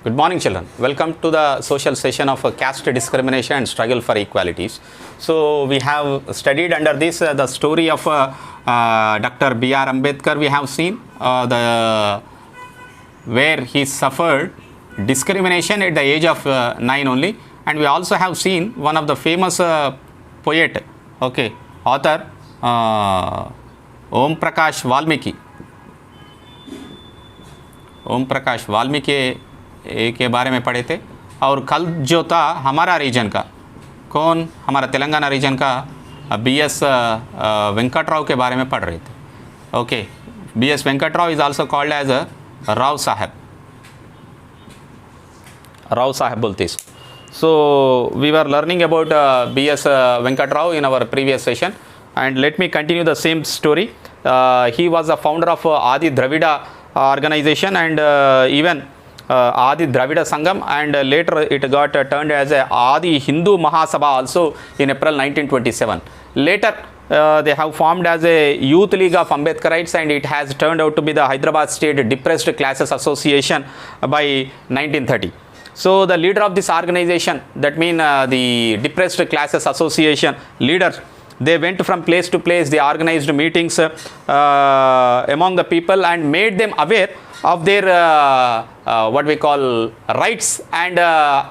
Good morning, children. Welcome to the social session of caste discrimination and struggle for equalities. So, we have studied under this the story of Dr. B.R. Ambedkar. We have seen where he suffered discrimination at the age of 9 only, and we also have seen one of the famous poet, author Om Prakash Valmiki के बारे में पढ़े थे। और कल जो था हमारा रीजन का, कौन, हमारा तेलंगाना रीजन का BS वेंकट के बारे में पढ़ रहे थे। BS Venkat is also called as Rao Sahab बोलते इसको। So we were learning about BS Venkat Rao in our previous session, and let me continue the same story. He was the founder of Adi Dravida organization and even Adi Dravida Sangam, and later it got turned as a Adi Hindu Mahasabha also in April 1927. Later they have formed as a Youth League of Ambedkarites, and it has turned out to be the Hyderabad State Depressed Classes Association by 1930. So the leader of this organization, that means the Depressed Classes Association leaders, they went from place to place. They organized meetings among the people and made them aware of their what we call rights and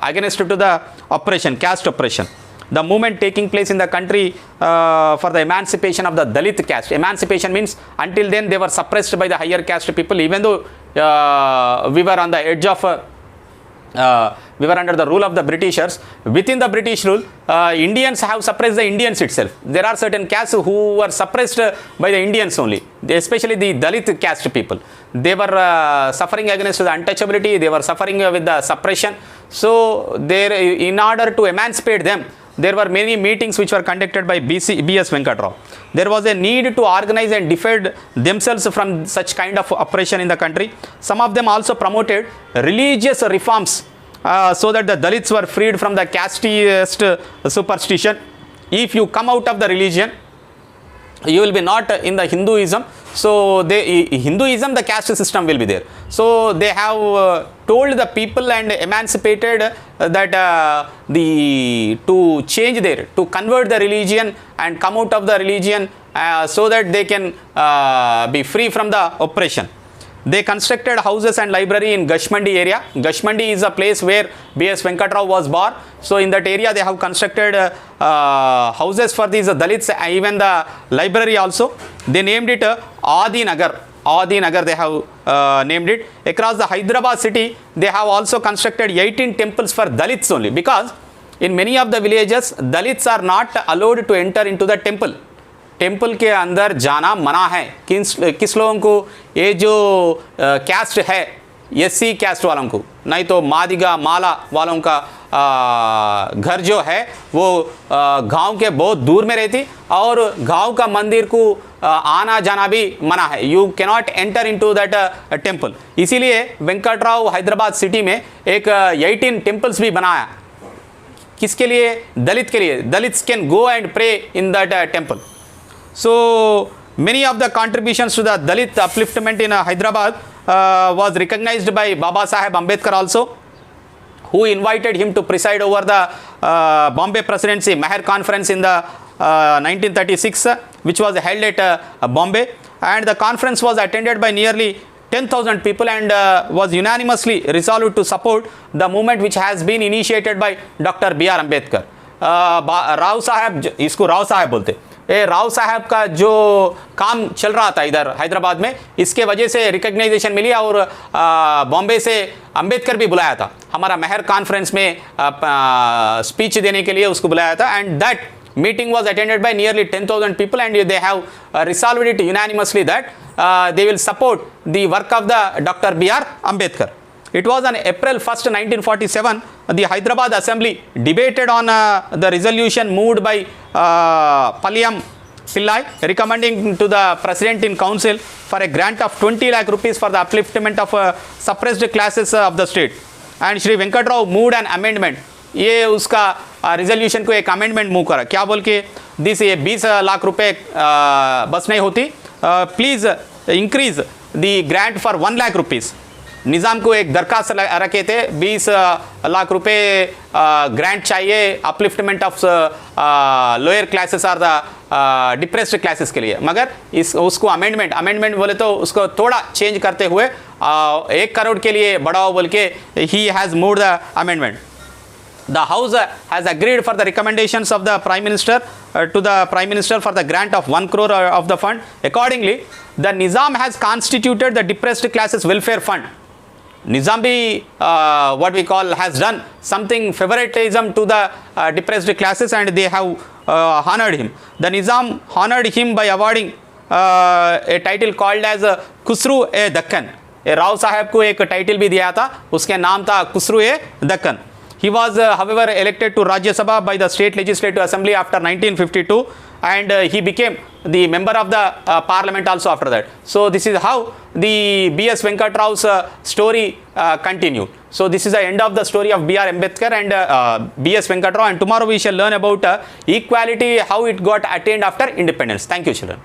against to the oppression, caste oppression. The movement taking place in the country for the emancipation of the Dalit caste. Emancipation means until then they were suppressed by the higher caste people, even though we were on the edge of we were under the rule of the Britishers. Within the British rule, Indians have suppressed the Indians itself. There are certain castes who were suppressed by the Indians only, especially the Dalit caste people. They were suffering against the untouchability, they were suffering with the suppression. So, in order to emancipate them, there were many meetings which were conducted by BS Venkat Rao. There was a need to organize and defend themselves from such kind of oppression in the country. Some of them also promoted religious reforms so that the Dalits were freed from the casteist superstition. If you come out of the religion, you will be not in the Hinduism. So Hinduism, the caste system will be there. So they have told the people and emancipated that to change there, to convert the religion and come out of the religion so that they can be free from the oppression. They constructed houses and library in Gashmandi area. Gashmandi is a place where BS Venkat Rao was born. So in that area they have constructed houses for these Dalits, even the library also. They named it Adi Nagar. Adi Nagar they have named it. Across the Hyderabad city they have also constructed 18 temples for Dalits only, because in many of the villages Dalits are not allowed to enter into the temple. Temple के अंदर जाना मना है। किस लोगों को? ये जो कैस्ट है, SC कैस्ट वालों को, नहीं तो मादिगा माला वालों का घर जो है वो गांव के बहुत दूर में रहती, और गांव का मंदिर को आना जाना भी मना है। You cannot enter into that temple. इसीलिए वेंकट राव हैदराबाद सिटी में एक 18 टेम्पल्स भी बनाया। किसके लिए? दलित के लिए। Dalits can go and pray in that temple. So many of the contributions to the Dalit upliftment in Hyderabad was recognized by Baba Saheb Ambedkar also, who invited him to preside over the Bombay Presidency Meher Conference in the 1936, which was held at Bombay, and the conference was attended by nearly 10,000 people and was unanimously resolved to support the movement which has been initiated by Dr. B.R. Ambedkar. Rao साहब, इसको राव साहब बोलते, राव साहब का जो काम चल रहा था इधर हैदराबाद में, इसके वजह से रिकग्नाइजेशन मिली और बॉम्बे से अंबेडकर भी बुलाया था हमारा मेहर कॉन्फ्रेंस में स्पीच देने के लिए, उसको बुलाया था. And that meeting was attended by nearly 10,000 people, and they have resolved it unanimously that they will support the work of the Dr. B.R. Ambedkar. It was on April 1st, 1947, the Hyderabad Assembly debated on the resolution moved by Palyam Pillai, recommending to the President in Council for a grant of 20 lakh rupees for the upliftment of suppressed classes of the state. And Shri Venkat Rao moved an amendment. ये उसका resolution को एक amendment move करा, क्या बोल के, this ये 20 लाख रुपए बस नहीं होती, please increase the grant for 1 lakh rupees. Nizam को एक दरखास्त रखे थे 20 लाख रुपए ग्रांट चाहिए अपलिफ्टमेंट ऑफ लोअर क्लासेस और द डिप्रेस्ड क्लासेस के लिए, मगर उसको अमेंडमेंट बोले तो उसको थोड़ा चेंज करते हुए 1 करोड़ के लिए बढ़ाओ बोल के he has moved the amendment. The House has agreed for the recommendations of the Prime Minister to the Prime Minister for the grant of 1 crore of the fund. Accordingly, the Nizam has constituted the Depressed Classes Welfare Fund. Nizam bhi what we call has done something favoritism to the depressed classes, and they have honored him. The Nizam honored him by awarding a title called as Khusru-e-Dakkan. Rao साहब को एक title भी दिया था, उसके नाम था खुसरू-ए-दक्कन. He was, however, elected to Rajya Sabha by the State Legislative Assembly after 1952, and he became the member of the Parliament also after that. So this is how the B.S. Venkat Rao's story continued. So this is the end of the story of B.R. Ambedkar and B.S. Venkat Rao, and tomorrow we shall learn about equality, how it got attained after independence. Thank you, children.